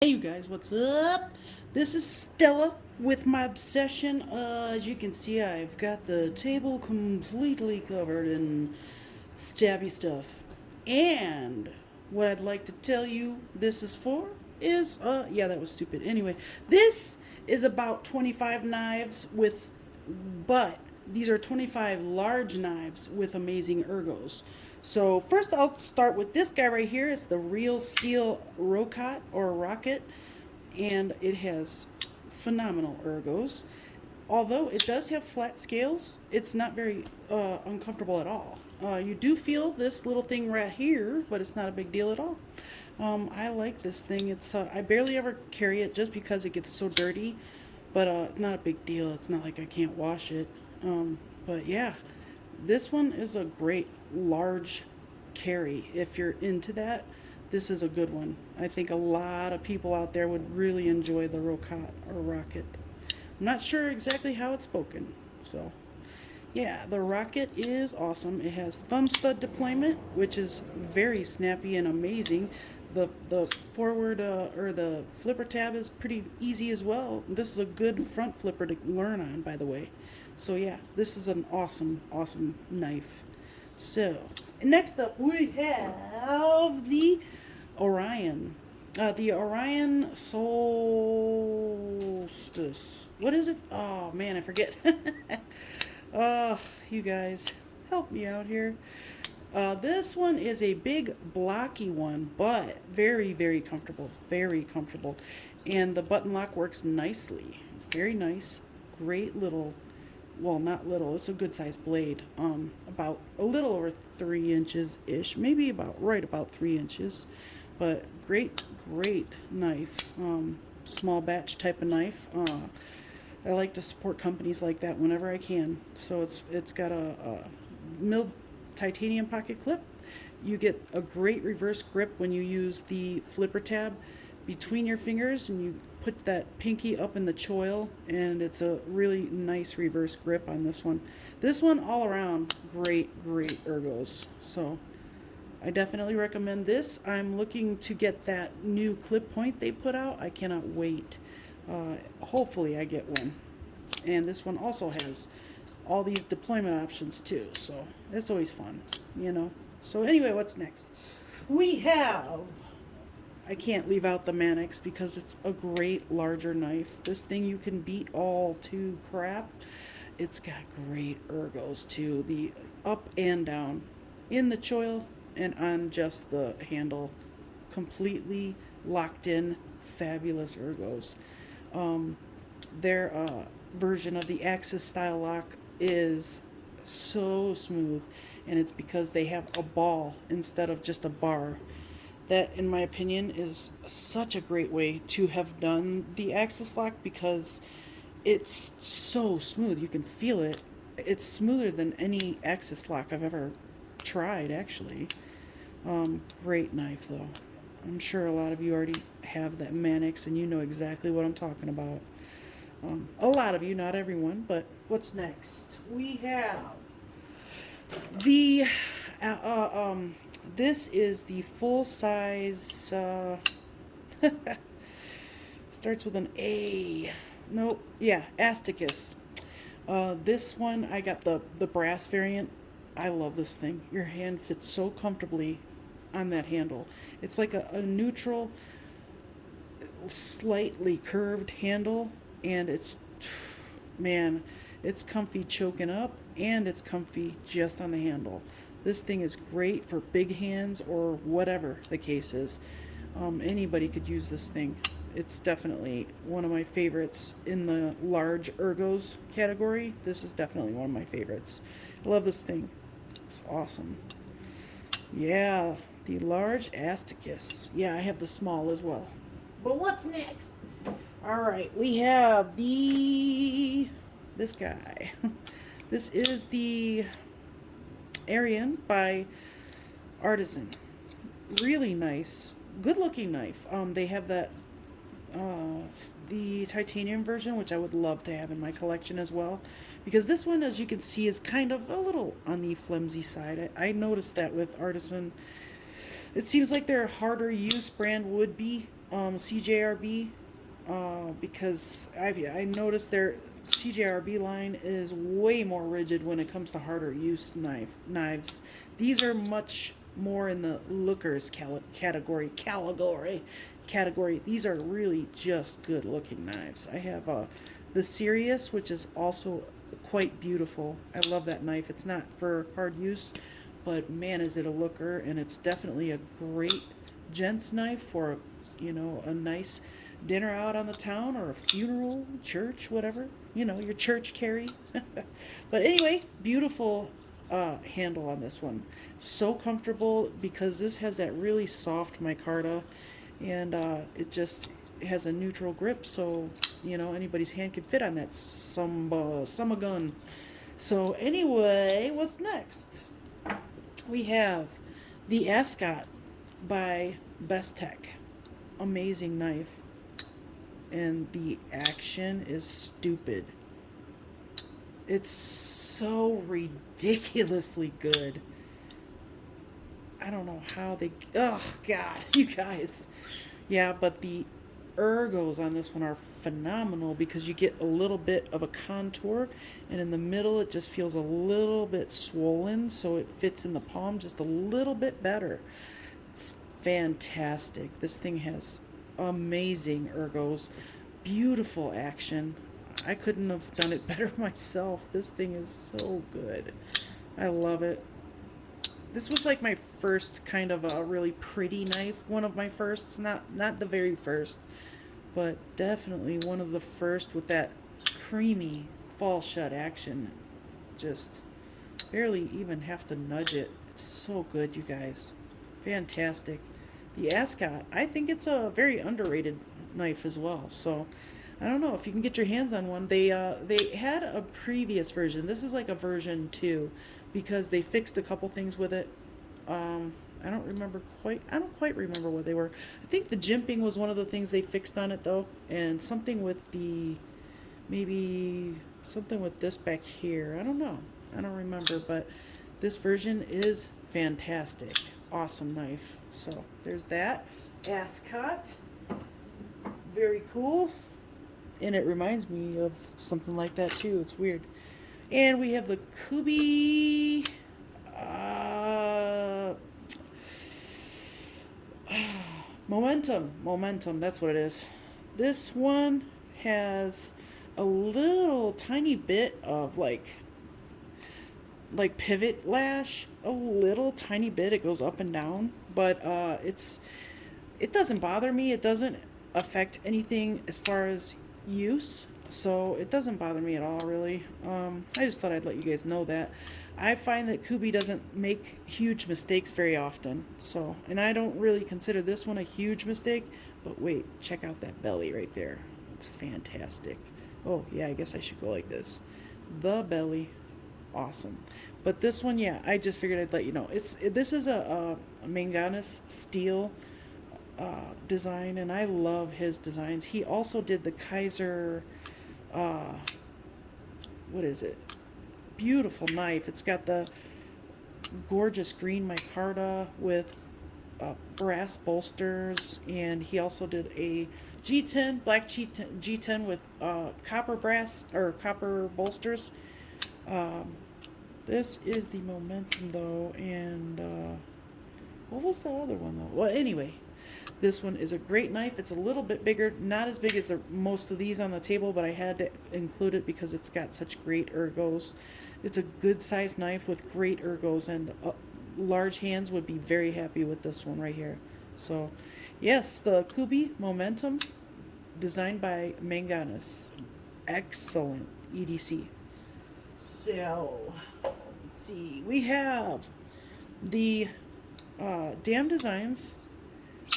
Hey you guys, what's up? This is Stella with my obsession. As you can see, I've got the table completely covered in stabby stuff. And what I'd like to tell you this is for is, yeah, that was stupid. Anyway, this is about 25 knives but these are 25 large knives with amazing ergos. So first I'll start with this guy right here. It's the Real Steel Rocket or Rocket, and it has phenomenal ergos. Although it does have flat scales, it's not very uncomfortable at all. You do feel this little thing right here, but it's not a big deal at all. I like this thing. It's I barely ever carry it just because it gets so dirty, but it's not a big deal. It's not like I can't wash it. But yeah, this one is a great large carry. If you're into that, this is a good one. I think a lot of people out there would really enjoy the Rocat or Rocket. I'm not sure exactly how it's spoken. So, yeah, the Rocket is awesome. It has thumb stud deployment, which is very snappy and amazing. The forward or the flipper tab is pretty easy as well. This is a good front flipper to learn on, by the way. So yeah, this is an awesome knife. So next up we have the Orion Solstice. What is it? Oh man, I forget. Oh, you guys, help me out here. This one is a big blocky one, but very comfortable. Very comfortable. And the button lock works nicely. Very nice. Great little, well, not little, it's a good sized blade. About a little over 3 inches ish, maybe about 3 inches. But great knife. Small batch type of knife. I like to support companies like that whenever I can. So it's got a milled titanium pocket clip. You get a great reverse grip when you use the flipper tab between your fingers, and you put that pinky up in the choil, and it's a really nice reverse grip on this one. This one all around great ergos. So I definitely recommend this. I'm looking to get that new clip point they put out. I cannot wait. Hopefully I get one. And this one also has all these deployment options too, so it's always fun. So anyway, what's next? We have, I can't leave out the Mannix because it's a great larger knife. This thing you can beat all to crap. It's got great ergos too, the up and down in the choil and on just the handle, completely locked in, fabulous ergos. Their version of the Axis style lock is so smooth, and it's because they have a ball instead of just a bar. That, in my opinion, is such a great way to have done the Axis lock because it's so smooth. You can feel it. It's smoother than any Axis lock I've ever tried, actually. Great knife, though. I'm sure a lot of you already have that Mannix and you know exactly what I'm talking about. A lot of you, not everyone, but what's next? We have the, this is the full size, starts with an A. Nope, yeah, Asticus. This one, I got the brass variant. I love this thing. Your hand fits so comfortably on that handle. It's like a neutral, slightly curved handle, and man, it's comfy choking up, and it's comfy just on the handle. This thing is great for big hands or whatever the case is. Anybody could use this thing. It's definitely one of my favorites in the large ergos category. This is definitely one of my favorites. I love this thing. It's awesome. Yeah, the large Asticus. Yeah, I have the small as well. But what's next? All right, we have this guy. This is the Arian by Artisan. Really nice, good-looking knife. They have the titanium version, which I would love to have in my collection as well, because this one, as you can see, is kind of a little on the flimsy side. I noticed that with Artisan. It seems like their harder use brand would be CJRB, because I noticed their CJRB line is way more rigid when it comes to harder use knives. These are much more in the lookers category. These are really just good looking knives. I have the Sirius, which is also quite beautiful. I love that knife. It's not for hard use, but man, is it a looker, and it's definitely a great gents knife for, a nice dinner out on the town or a funeral, church, whatever, your church carry. But anyway, beautiful handle on this one. So comfortable because this has that really soft micarta, and it just has a neutral grip, so anybody's hand can fit on that summa gun. So anyway, what's next? We have the Ascot by Best Tech. Amazing knife, and the action is stupid. It's so ridiculously good. I don't know how they. Oh God, you guys. Yeah, but the ergos on this one are phenomenal because you get a little bit of a contour, and in the middle it just feels a little bit swollen, so it fits in the palm just a little bit better. It's fantastic. This thing has amazing ergos, beautiful action. I couldn't have done it better myself. This thing is so good. I love it. This was like my first kind of a really pretty knife. One of my firsts, not the very first, but definitely one of the first with that creamy fall shut action. Just barely even have to nudge it. It's so good, you guys. Fantastic. The Ascot, I think it's a very underrated knife as well. So I don't know if you can get your hands on one. They had a previous version. This is like a version 2 because they fixed a couple things with it. I don't quite remember what they were. I think the jimping was one of the things they fixed on it though, and something with maybe something with this back here. I don't know. I don't remember, but this version is fantastic. Awesome knife. So there's that. Ascot. Very cool. And it reminds me of something like that too. It's weird. And we have the Kubi. Momentum. That's what it is. This one has a little tiny bit of like pivot lash, a little tiny bit. It goes up and down, but it doesn't bother me. It doesn't affect anything as far as use, so it doesn't bother me at all, really. I just thought I'd let you guys know that. I find that Kubi doesn't make huge mistakes very often, so, and I don't really consider this one a huge mistake, but wait, check out that belly right there. It's fantastic. Oh yeah, I guess I should go like this. The belly, awesome. But this one, yeah, I just figured I'd let you know. This is a manganese steel design, and I love his designs. He also did the Kaiser, what is it? Beautiful knife. It's got the gorgeous green micarta with brass bolsters, and he also did a G10, black G10 with copper brass or copper bolsters. This is the Momentum though, and what was that other one though? Well, anyway, this one is a great knife. It's a little bit bigger, not as big as most of these on the table, but I had to include it because it's got such great ergos. It's a good sized knife with great ergos, and large hands would be very happy with this one right here. So, yes, the Kubi Momentum, designed by Manganus. Excellent EDC. So, let's see. We have the Dam Designs.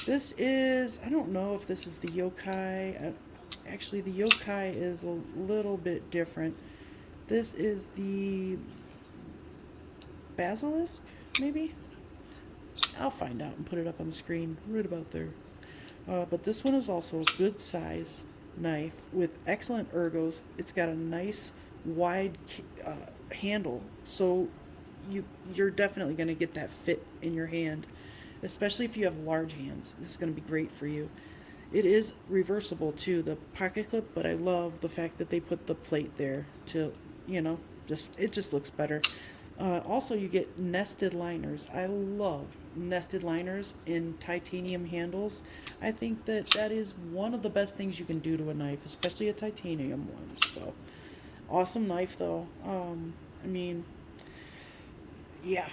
This is, I don't know if this is the Yokai. Actually, the Yokai is a little bit different. This is the Basilisk, maybe? I'll find out and put it up on the screen right about there. But this one is also a good size knife with excellent ergos. It's got a nice wide handle, so you're definitely going to get that fit in your hand, especially if you have large hands. This is going to be great for you. It is reversible too, the pocket clip, but I love the fact that they put the plate there to, you know, just it just looks better. Also, you get nested liners. I love nested liners in titanium handles. I think that that is one of the best things you can do to a knife, especially a titanium one. So, awesome knife though. I mean, yeah,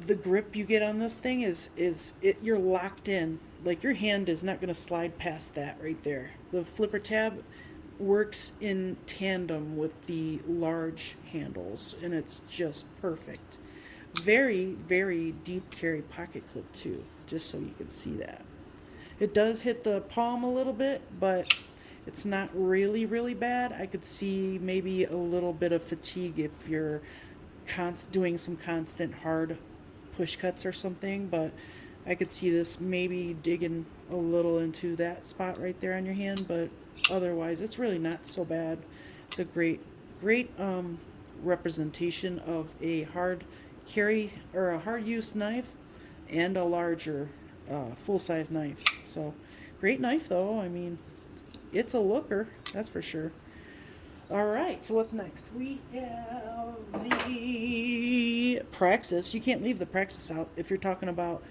the grip you get on this thing is it you're locked in. Like your hand is not going to slide past that right there. The flipper tab works in tandem with the large handles and it's just perfect. Very, very deep carry pocket clip too, just so you can see that. It does hit the palm a little bit, but it's not really, really bad. I could see maybe a little bit of fatigue if you're doing some constant hard push cuts or something, but I could see this maybe digging a little into that spot right there on your hand, but otherwise it's really not so bad. It's a great representation of a hard carry or a hard use knife and a larger full size knife. So great knife though. I mean, it's a looker, that's for sure. All right, so what's next? We have the Praxis. You can't leave the Praxis out if you're talking about,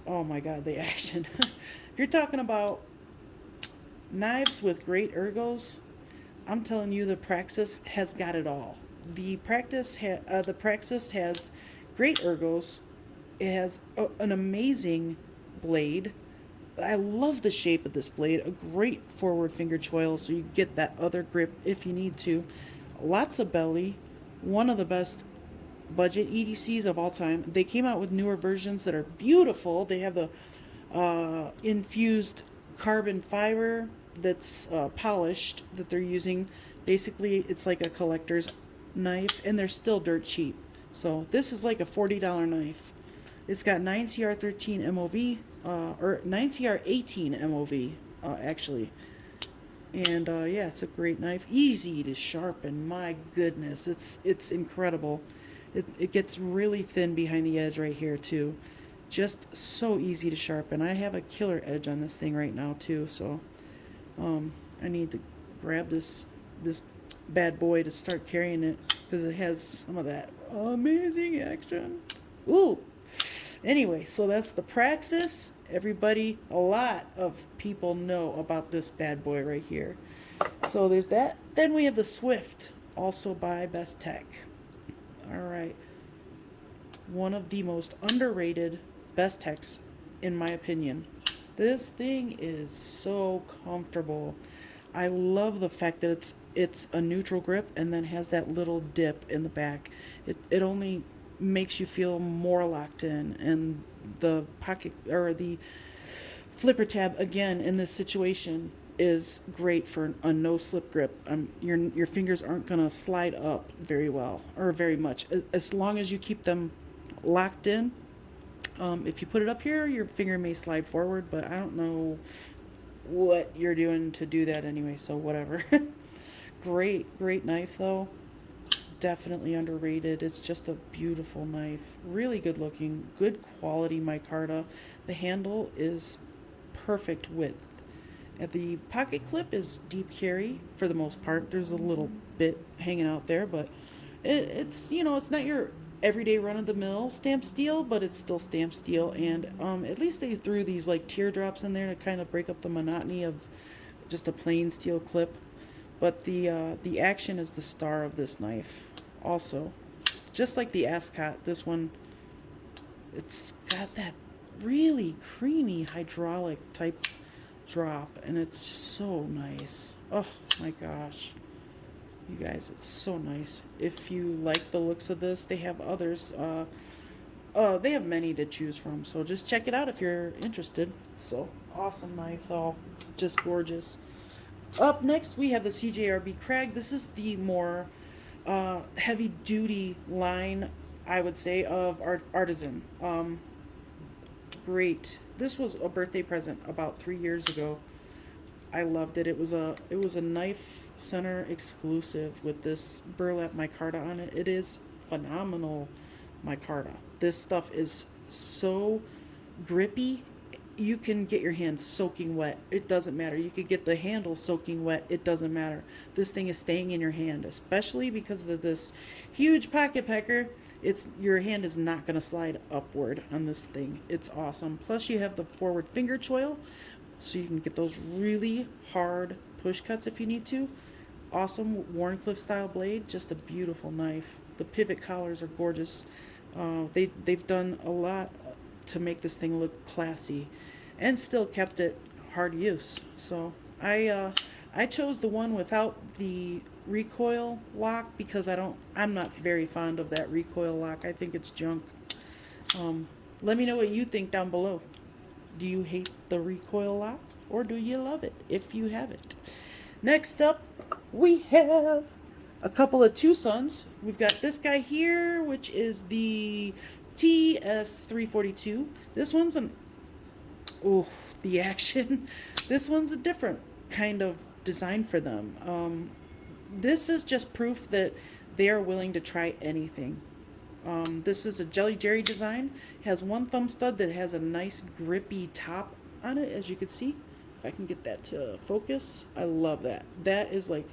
oh my God, the action. If you're talking about knives with great ergos, I'm telling you the Praxis has got it all. The Praxis has great ergos. It has an amazing blade. I love the shape of this blade. A great forward finger choil, so you get that other grip if you need to. Lots of belly. One of the best budget EDCs of all time. They came out with newer versions that are beautiful. They have the infused carbon fiber that's polished that they're using. Basically, it's like a collector's knife, and they're still dirt cheap. So this is like a $40 knife. It's got 9CR13 MOV, or 9CR18 MOV, actually. And yeah, it's a great knife. Easy to sharpen. My goodness, it's incredible. It gets really thin behind the edge right here too. Just so easy to sharpen. I have a killer edge on this thing right now too. So I need to grab this bad boy to start carrying it because it has some of that amazing action. Ooh. Anyway, so that's the Praxis. Everybody, a lot of people know about this bad boy right here. So there's that. Then we have the Swift, also by Best Tech. All right. One of the most underrated Best Techs, in my opinion. This thing is so comfortable. I love the fact that it's a neutral grip and then has that little dip in the back. It only makes you feel more locked in, and the pocket or the flipper tab again in this situation is great for a no slip grip. Your fingers aren't gonna slide up very well or very much as long as you keep them locked in. If you put it up here, your finger may slide forward, but I don't know what you're doing to do that anyway, so whatever. Great knife though. Definitely underrated. It's just a beautiful knife. Really good looking, good quality micarta. The handle is perfect width. And the pocket clip is deep carry for the most part. There's a little bit hanging out there, but it's it's not your everyday run-of-the-mill stamped steel, but it's still stamped steel. And at least they threw these like teardrops in there to kind of break up the monotony of just a plain steel clip. But the action is the star of this knife. Also, just like the Ascot, this one, it's got that really creamy hydraulic type drop, and it's so nice. Oh my gosh, you guys, it's so nice. If you like the looks of this, they have others. They have many to choose from, so just check it out if you're interested. So awesome knife, though. It's just gorgeous. Up next, we have the CJRB Krag. This is the more heavy-duty line, I would say, of Artisan. Great. This was a birthday present about 3 years ago. I loved it. It was a Knife Center exclusive with this burlap micarta on it. It is phenomenal micarta. This stuff is so grippy you can get your hands soaking wet. It doesn't matter. You could get the handle soaking wet. It doesn't matter. This thing is staying in your hand, especially because of this huge pocket pecker. It's your hand is not going to slide upward on this thing. It's awesome. Plus you have the forward finger choil, so you can get those really hard push cuts if you need to. Awesome Warncliffe style blade, just a beautiful knife. The pivot collars are gorgeous. They've done a lot to make this thing look classy, and still kept it hard use. So I chose the one without the recoil lock because I'm not very fond of that recoil lock. I think it's junk. Let me know what you think down below. Do you hate the recoil lock, or do you love it if you have it? Next up, we have a couple of Tucson's. We've got this guy here, which is the TS342. This one's the action. This one's a different kind of design for them. This is just proof that they are willing to try anything. This is a Jelly Jerry design. It has one thumb stud that has a nice grippy top on it, as you can see. If I can get that to focus, I love that. That is like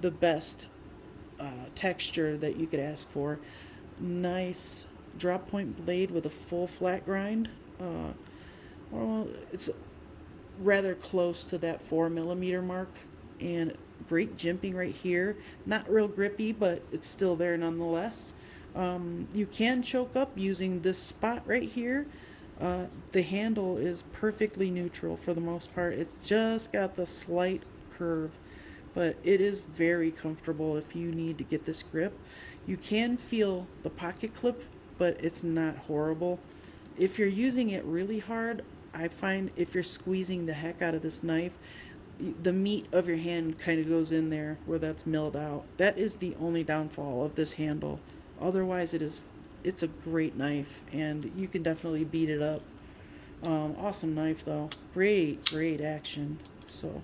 the best texture that you could ask for. Nice drop point blade with a full flat grind. Well, it's rather close to that 4mm mark, and great jimping right here. Not real grippy, but it's still there nonetheless. You can choke up using this spot right here. The handle is perfectly neutral for the most part. It's just got the slight curve, but it is very comfortable if you need to get this grip. You can feel the pocket clip, but it's not horrible. If you're using it really hard, I find if you're squeezing the heck out of this knife, the meat of your hand kind of goes in there where that's milled out. That is the only downfall of this handle. Otherwise, it's a great knife, and you can definitely beat it up. Awesome knife though. Great action. So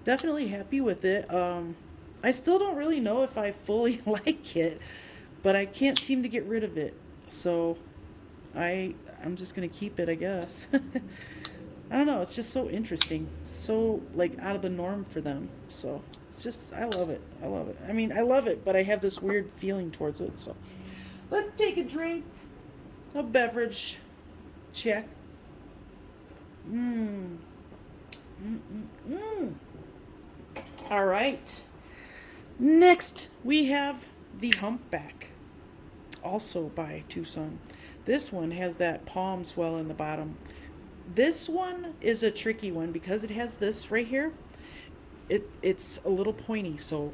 definitely happy with it. I still don't really know if I fully like it, but I can't seem to get rid of it. So I'm just gonna keep it, I guess. I don't know, it's just so interesting. So like out of the norm for them. So it's just, I love it. I love it. I mean, I love it, but I have this weird feeling towards it. So let's take a drink. A beverage check. All right. Next, we have the Humpback, also by Tucson. This one has that palm swell in the bottom. This one is a tricky one because it has this right here. It's a little pointy, so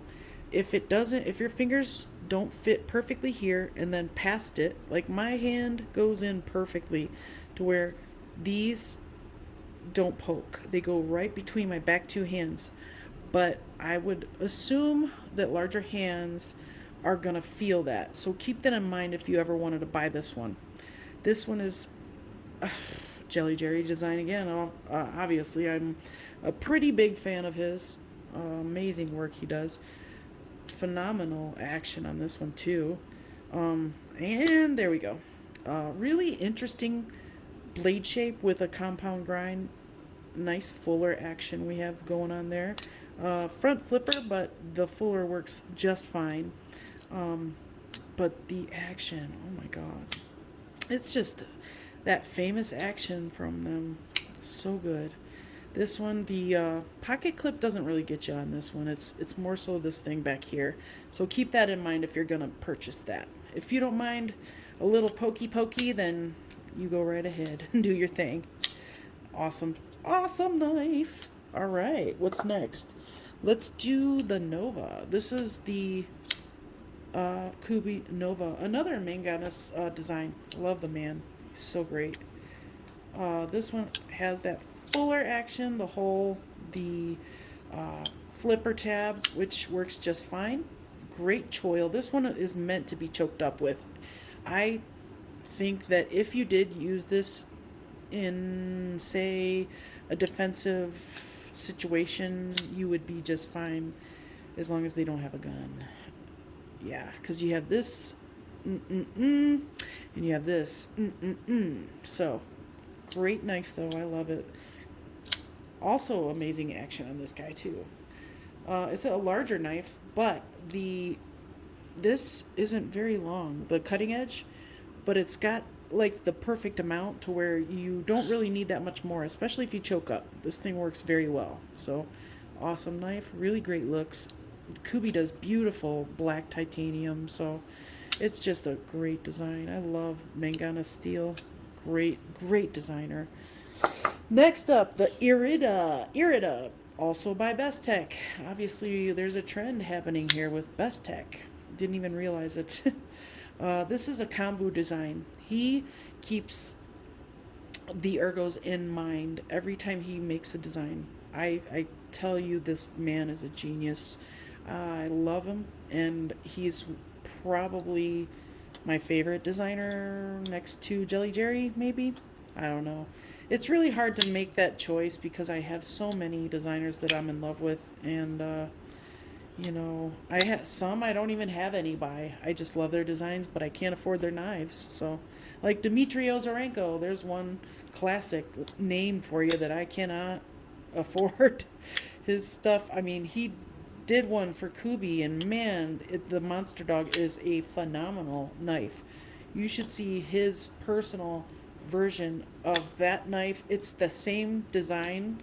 if your fingers don't fit perfectly here and then past it, like my hand goes in perfectly to where these don't poke. They go right between my back two hands. But I would assume that larger hands are gonna feel that. So keep that in mind if you ever wanted to buy this one. This one is Jelly Jerry design again. Obviously, I'm a pretty big fan of his. Amazing work he does. Phenomenal action on this one too. And there we go. Really interesting blade shape with a compound grind. Nice fuller action we have going on there. Front flipper, but the fuller works just fine. But the action, oh my god. It's just that famous action from them. So good. This one, the pocket clip doesn't really get you on this one. It's more so this thing back here. So keep that in mind if you're going to purchase that. If you don't mind a little pokey, then you go right ahead and do your thing. Awesome knife. All right, what's next? Let's do the Nova. This is the Kubi Nova, another manganese design. Love the man. He's so great. This one has that fuller action, the flipper tab, which works just fine. Great choil. This one is meant to be choked up with. I think that if you did use this in, say, a defensive situation, you would be just fine as long as they don't have a gun. Yeah, because you have this, and you have this, So, Great knife though, I love it. Also amazing action on this guy too. It's a larger knife, but this isn't very long, the cutting edge, but it's got like the perfect amount to where you don't really need that much more, especially if you choke up. This thing works very well. So awesome knife, really great looks. Kubi does beautiful black titanium, so it's just a great design. I love Mangana steel. Great designer. Next up, the Irida, also by Best Tech. Obviously, there's a trend happening here with Best Tech. Didn't even realize it. This is a Kambu design. He keeps the ergos in mind every time he makes a design. I tell you, this man is a genius. I love him, and he's probably my favorite designer next to Jelly Jerry, maybe. I don't know. It's really hard to make that choice because I have so many designers that I'm in love with, and I have some I don't even have any by. I just love their designs, but I can't afford their knives. So, like Dmitry Ozarenko, there's one classic name for you that I cannot afford his stuff. I mean, he did one for Kubi, and man, the Monster Dog is a phenomenal knife. You should see his personal version of that knife. It's the same design.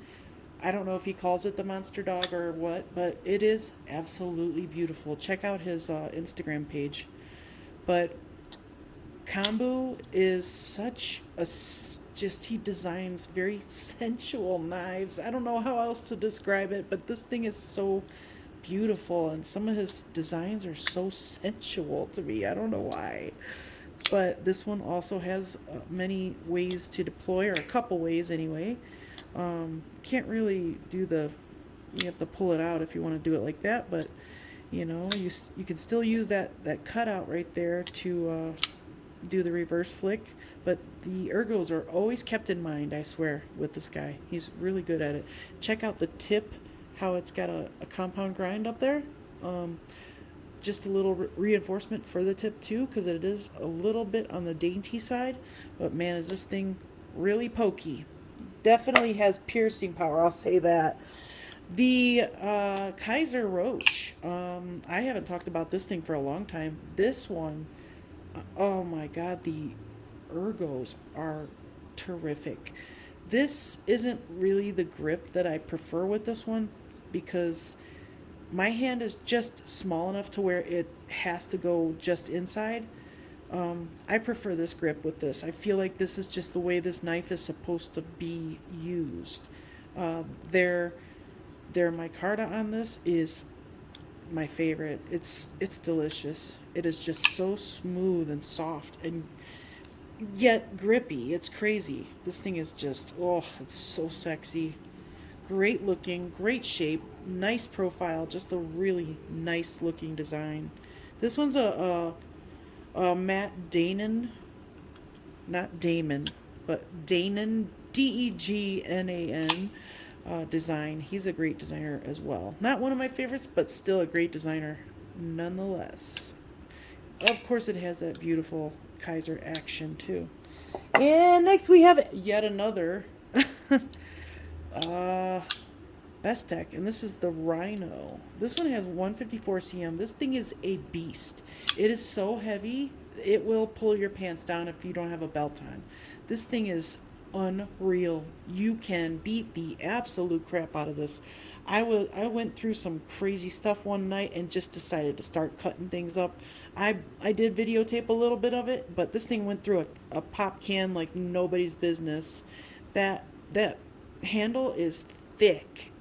I don't know if he calls it the Monster Dog or what, but it is absolutely beautiful. Check out his Instagram page. But Kambu is such a just, he designs very sensual knives. I don't know how else to describe it, but this thing is so beautiful, and some of his designs are so sensual to me. I don't know why. But this one also has many ways to deploy, or a couple ways anyway. Can't really do you have to pull it out if you want to do it like that, but you can still use that cutout right there to do the reverse flick. But the ergos are always kept in mind, I swear, with this guy. He's really good at it. Check out the tip, how it's got a compound grind up there. Just a little reinforcement for the tip too, because it is a little bit on the dainty side. But man, is this thing really pokey. Definitely has piercing power, I'll say that. The Kaiser Roach. I haven't talked about this thing for a long time. This one, oh my god, the ergos are terrific. This isn't really the grip that I prefer with this one, because my hand is just small enough to where it has to go just inside. I prefer this grip with this. I feel like this is just the way this knife is supposed to be used. Their micarta on this is my favorite. It's delicious. It is just so smooth and soft and yet grippy. It's crazy. This thing is just, oh, it's so sexy. Great looking, great shape, nice profile, just a really nice looking design. This one's a Matt Danon, not Damon, but Danon, Degnan, design. He's a great designer as well. Not one of my favorites, but still a great designer nonetheless. Of course, it has that beautiful Kaiser action too. And next we have yet another Best Tech, and this is the Rhino. This one has 154 cm. This thing is a beast. It is so heavy, it will pull your pants down if you don't have a belt on. This thing is unreal. You can beat the absolute crap out of this. I went through some crazy stuff one night and just decided to start cutting things up. I did videotape a little bit of it, but this thing went through a pop can like nobody's business. That handle is thick,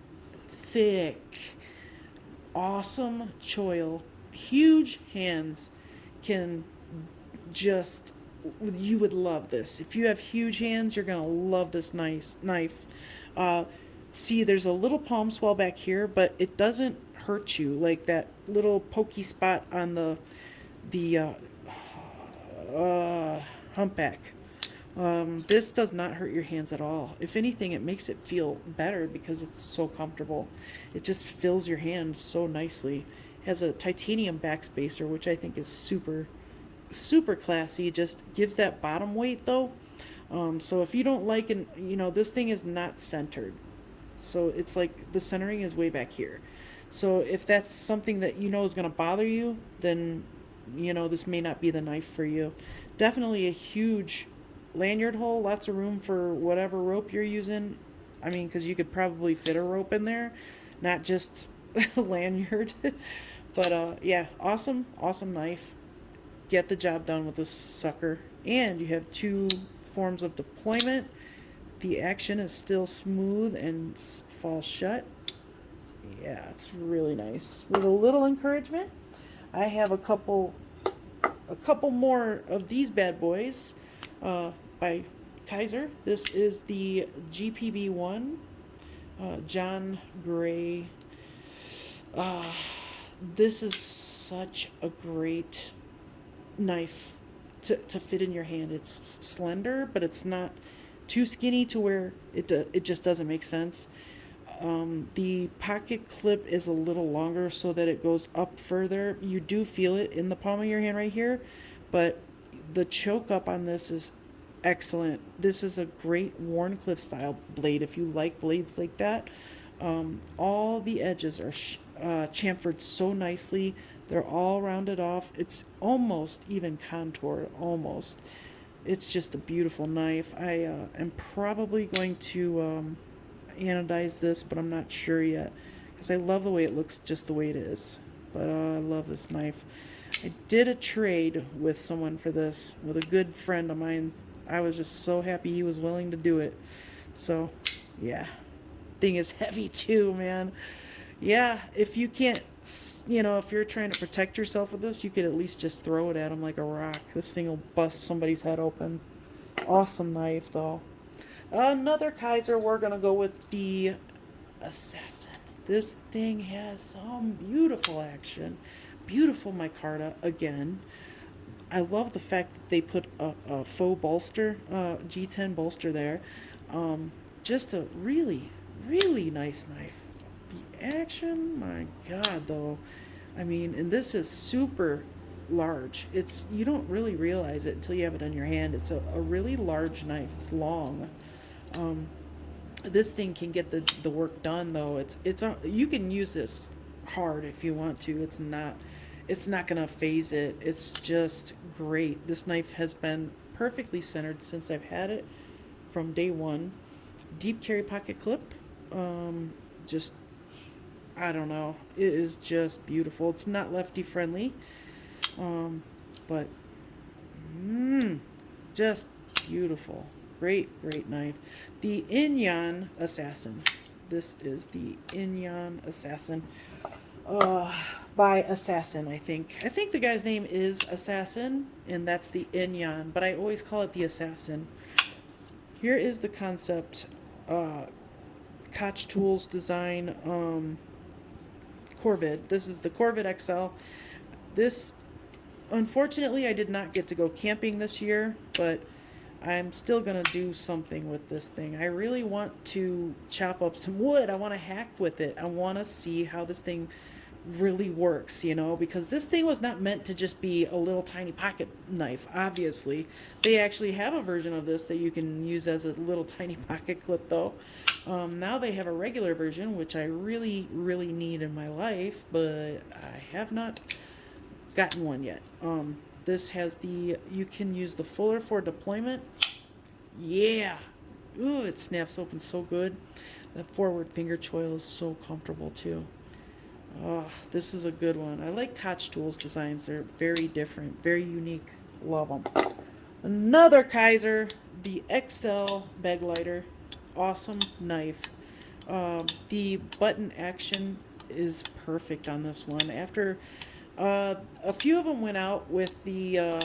awesome choil, huge hands. Can just, you would love this. If you have huge hands, you're gonna love this nice knife. See, there's a little palm swell back here, but it doesn't hurt you like that little pokey spot on the humpback. This does not hurt your hands at all. If anything, it makes it feel better because it's so comfortable. It just fills your hand so nicely. It has a titanium backspacer, which I think is super classy. Just gives that bottom weight though. So if you don't like, this thing is not centered. So it's like the centering is way back here. So if that's something that is going to bother you, then this may not be the knife for you. Definitely a huge lanyard hole, lots of room for whatever rope you're using. I mean, because you could probably fit a rope in there, not just a lanyard. But yeah, awesome, awesome knife. Get the job done with this sucker. And you have two forms of deployment. The action is still smooth and falls shut. Yeah, it's really nice. With a little encouragement, I have a couple more of these bad boys by Kaiser. This is the GPB1 John Gray. Uh, this is such a great knife to fit in your hand. It's slender, but it's not too skinny to where it just doesn't make sense. The pocket clip is a little longer so that it goes up further. You do feel it in the palm of your hand right here, but the choke up on this is excellent. This is a great Warncliffe style blade if you like blades like that. All the edges are chamfered so nicely. They're all rounded off. It's almost even contoured, almost. It's just a beautiful knife. I am probably going to anodize this, but I'm not sure yet because I love the way it looks just the way it is. But I love this knife. I did a trade with someone for this, with a good friend of mine. I was just so happy he was willing to do it. So, yeah. Thing is heavy too, man. Yeah, if you can't, if you're trying to protect yourself with this, you could at least just throw it at him like a rock. This thing will bust somebody's head open. Awesome knife, though. Another Kaiser, we're going to go with the Assassin. This thing has some beautiful action. Beautiful micarta again. I love the fact that they put a faux bolster, G10 bolster there. Just a really, really nice knife. The action, my God, though. I mean, and this is super large. You don't really realize it until you have it in your hand. It's a really large knife. It's long. This thing can get the work done, though. You can use this hard if you want to. It's not gonna phase it. It's just great. This knife has been perfectly centered since I've had it from day one. Deep carry pocket clip. Just, I don't know. It is just beautiful. It's not lefty friendly, but just beautiful. Great, great knife. The Inyan Assassin. This is the Inyan Assassin. By Assassin, I think. I think the guy's name is Assassin, and that's the Inyan, but I always call it the Assassin. Here is the concept. Koch Tools design Corvid. This is the Corvid XL. This, unfortunately, I did not get to go camping this year, but I'm still going to do something with this thing. I really want to chop up some wood. I want to hack with it. I want to see how this thing really works, because this thing was not meant to just be a little tiny pocket knife, obviously. They actually have a version of this that you can use as a little tiny pocket clip, though. Now they have a regular version, which I really, really need in my life, but I have not gotten one yet. This has you can use the fuller for deployment. Yeah. Ooh, it snaps open so good. The forward finger choil is so comfortable, too. Oh, this is a good one. I like Koch Tools designs. They're very different, very unique. Love them. Another Kaiser, the XL bag lighter. Awesome knife. The button action is perfect on this one. After a few of them went out with the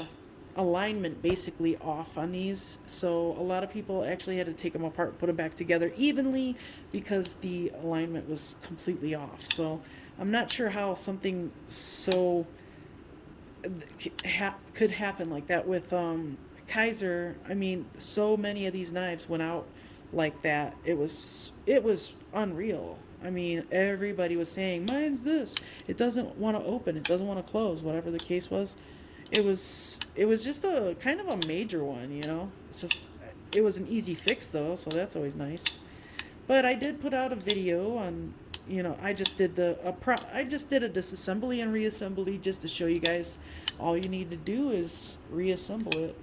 alignment basically off on these, so a lot of people actually had to take them apart and put them back together evenly because the alignment was completely off. So I'm not sure how something so could happen like that with Kaiser. I mean, so many of these knives went out like that. It was unreal. I mean, everybody was saying, mine's this. It doesn't want to open. It doesn't want to close. Whatever the case was. It was just a kind of a major one, It's just, it was an easy fix though, so that's always nice. But I did put out a video on, you know, I just did I just did a disassembly and reassembly just to show you guys. All you need to do is reassemble it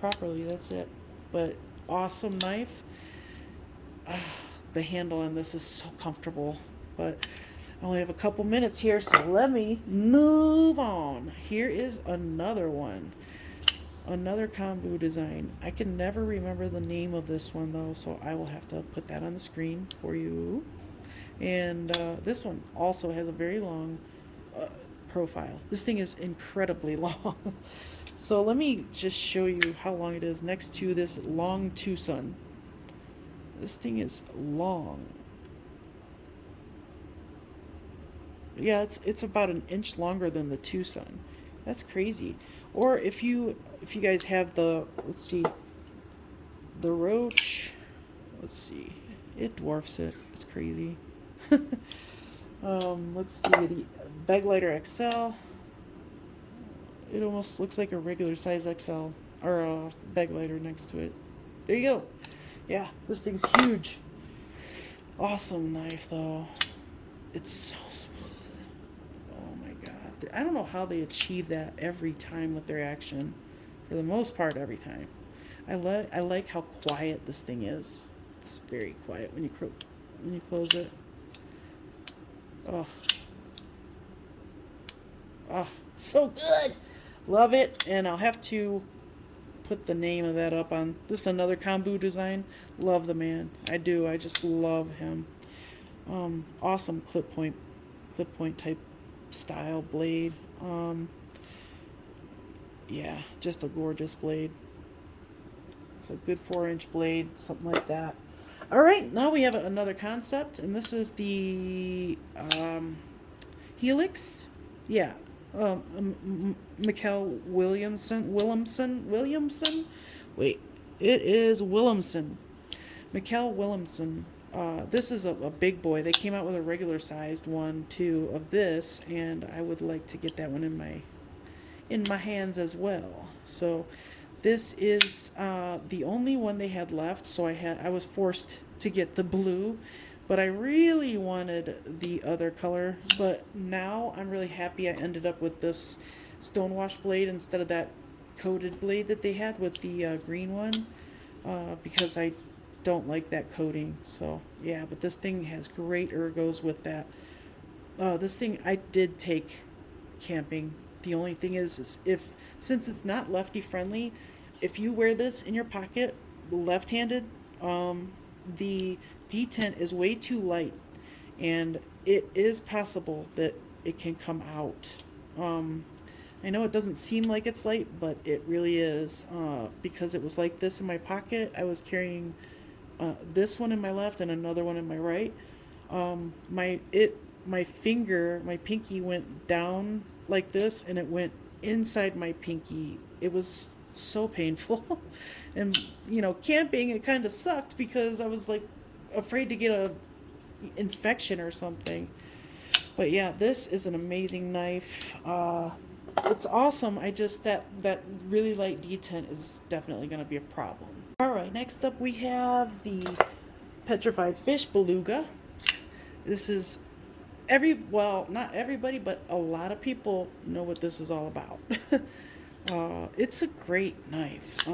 properly. That's it. But awesome knife. The handle on this is so comfortable. But I only have a couple minutes here, so let me move on. Here is another one. Another kombu design. I can never remember the name of this one though, so I will have to put that on the screen for you. And this one also has a very long profile. This thing is incredibly long. So let me just show you how long it is next to this long Tucson. This thing is long. Yeah, it's about an inch longer than the Tucson. That's crazy. Or if you guys have the, let's see, the Roach, let's see, it dwarfs it. It's crazy. Let's see, the Bag Lighter XL. It almost looks like a regular size XL or a bag lighter next to it. There you go. Yeah, this thing's huge. Awesome knife though. It's so smooth. Oh my god. I don't know how they achieve that every time with their action. For the most part, every time. I like how quiet this thing is. It's very quiet when you close it. Oh. Oh, so good. Love it. And I'll have to put the name of that up on this is another kombu design. Love the man. I do. I just love him. Awesome clip point type style blade. Yeah, just a gorgeous blade. It's a good 4-inch blade, something like that. All right, now we have another concept, and this is the Helix. Yeah, Mikkel Williamson. Wait, it is Williamson. Mikkel Williamson. This is a big boy. They came out with a regular sized one too of this, and I would like to get that one in my hands as well. So this is the only one they had left, so I was forced to get the blue, but I really wanted the other color. But now I'm really happy I ended up with this stonewash blade instead of that coated blade that they had with the green one, because I don't like that coating. So yeah, but this thing has great ergos with that. This thing I did take camping. The only thing is since it's not lefty friendly, if you wear this in your pocket left-handed, the detent is way too light, and it is possible that it can come out. I know it doesn't seem like it's light, but it really is, because it was like this in my pocket. I was carrying this one in my left and another one in my right. My finger, my pinky went down like this, and it went inside my pinky. It was so painful. And you know, camping, it kind of sucked because I was like afraid to get a infection or something. But yeah, this is an amazing knife. It's awesome. I just that really light detent is definitely going to be a problem. All right, next up we have the petrified fish beluga. This is not everybody, but a lot of people know what this is all about. It's a great knife.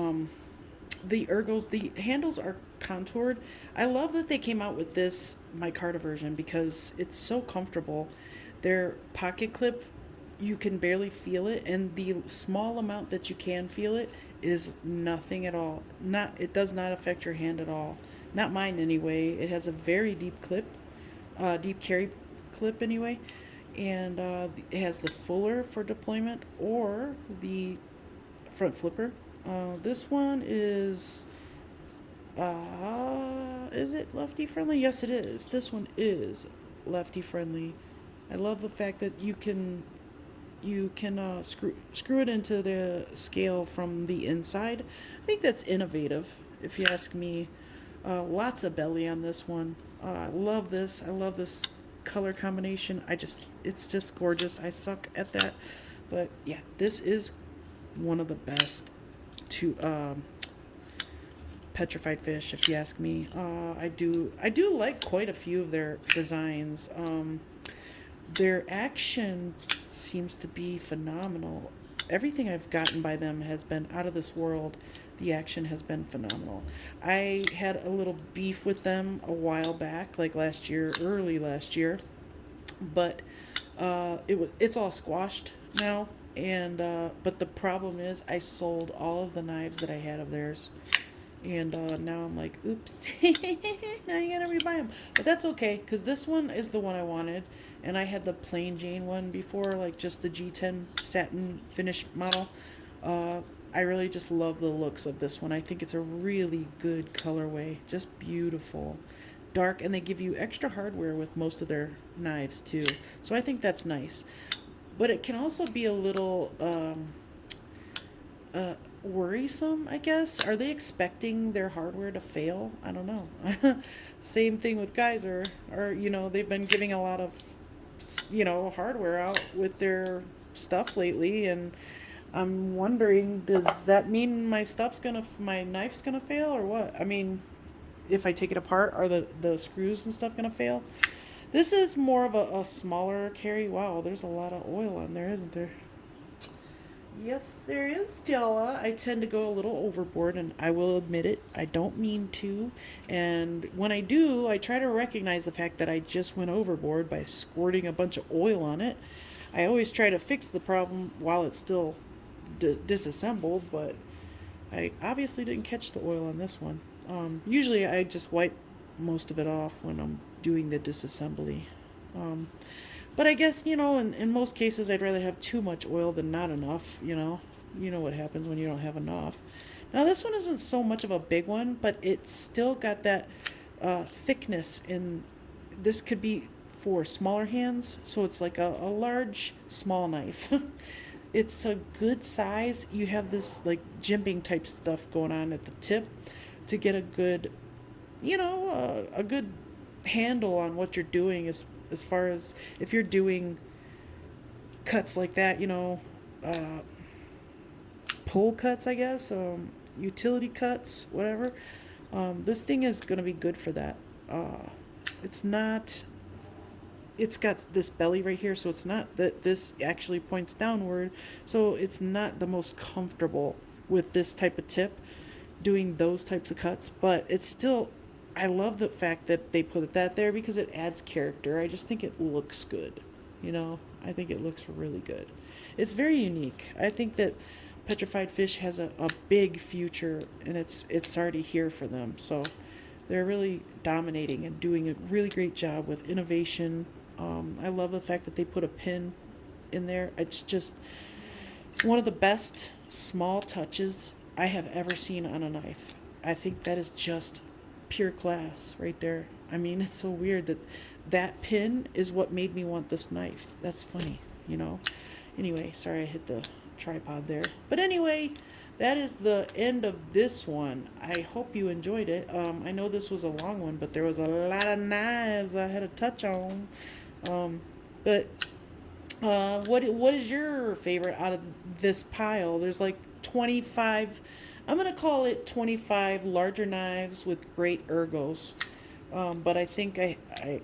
The ergos, the handles are contoured. I love that they came out with this micarta version because it's so comfortable. Their pocket clip, you can barely feel it, and the small amount that you can feel it is nothing at all. It does not affect your hand at all. Not mine anyway. It has a very deep clip, deep carry clip anyway, and it has the fuller for deployment or the front flipper. This one is it lefty friendly? Yes, it is. This one is lefty friendly. I love the fact that you can screw it into the scale from the inside. I think that's innovative, if you ask me. Lots of belly on this one. I love this. I love this color combination. It's just gorgeous. I suck at that, but yeah, this is one of the best Petrified Fish, if you ask me. I do like quite a few of their designs. Their action seems to be phenomenal. Everything I've gotten by them has been out of this world. The action has been phenomenal. I had a little beef with them a while back, like last year, early last year, but it's all squashed now. And but the problem is, I sold all of the knives that I had of theirs, and now I'm like, oops, now you gotta rebuy them. But that's okay, because this one is the one I wanted. And I had the plain Jane one before, like just the G10 satin finish model. I really just love the looks of this one. I think it's a really good colorway. Just beautiful. Dark, and they give you extra hardware with most of their knives too. So I think that's nice. But it can also be a little worrisome, I guess. Are they expecting their hardware to fail? I don't know. Same thing with Geyser. Or, they've been giving a lot of, hardware out with their stuff lately. And I'm wondering, does that mean my knife's gonna fail or what? I mean, if I take it apart, are the screws and stuff gonna fail? This is more of a smaller carry. Wow, there's a lot of oil on there, isn't there? Yes, there is, Stella. I tend to go a little overboard, and I will admit it. I don't mean to. And when I do, I try to recognize the fact that I just went overboard by squirting a bunch of oil on it. I always try to fix the problem while it's still disassembled, but I obviously didn't catch the oil on this one. Usually I just wipe most of it off when I'm doing the disassembly. But I guess, in most cases, I'd rather have too much oil than not enough, You know what happens when you don't have enough. Now, this one isn't so much of a big one, but it's still got that thickness. This could be for smaller hands, so it's like a large, small knife. It's a good size. You have this, like, jimping type stuff going on at the tip to get a good, a good handle on what you're doing as far as if you're doing cuts like that, pull cuts, I guess, utility cuts, whatever. This thing is going to be good for that. It's got this belly right here, so it's not that this actually points downward, so it's not the most comfortable with this type of tip doing those types of cuts, but it's still, I love the fact that they put that there because it adds character. I just think it looks good. I think it looks really good. It's very unique. I think that Petrified Fish has a big future, and it's already here for them. So they're really dominating and doing a really great job with innovation. I love the fact that they put a pin in there. It's just one of the best small touches I have ever seen on a knife. I think that is just pure class right there. I mean, it's so weird that pin is what made me want this knife. That's funny, Anyway, sorry I hit the tripod there. But anyway, that is the end of this one. I hope you enjoyed it. I know this was a long one, but there was a lot of knives I had to touch on. But what is your favorite out of this pile? There's like 25. I'm going to call it 25 larger knives with great ergos. But I think I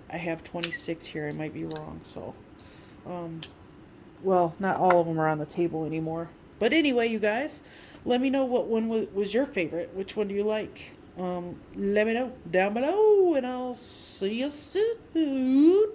have 26 here. I might be wrong. So, well, not all of them are on the table anymore. But anyway, you guys, let me know what one was your favorite. Which one do you like? Let me know down below, and I'll see you soon.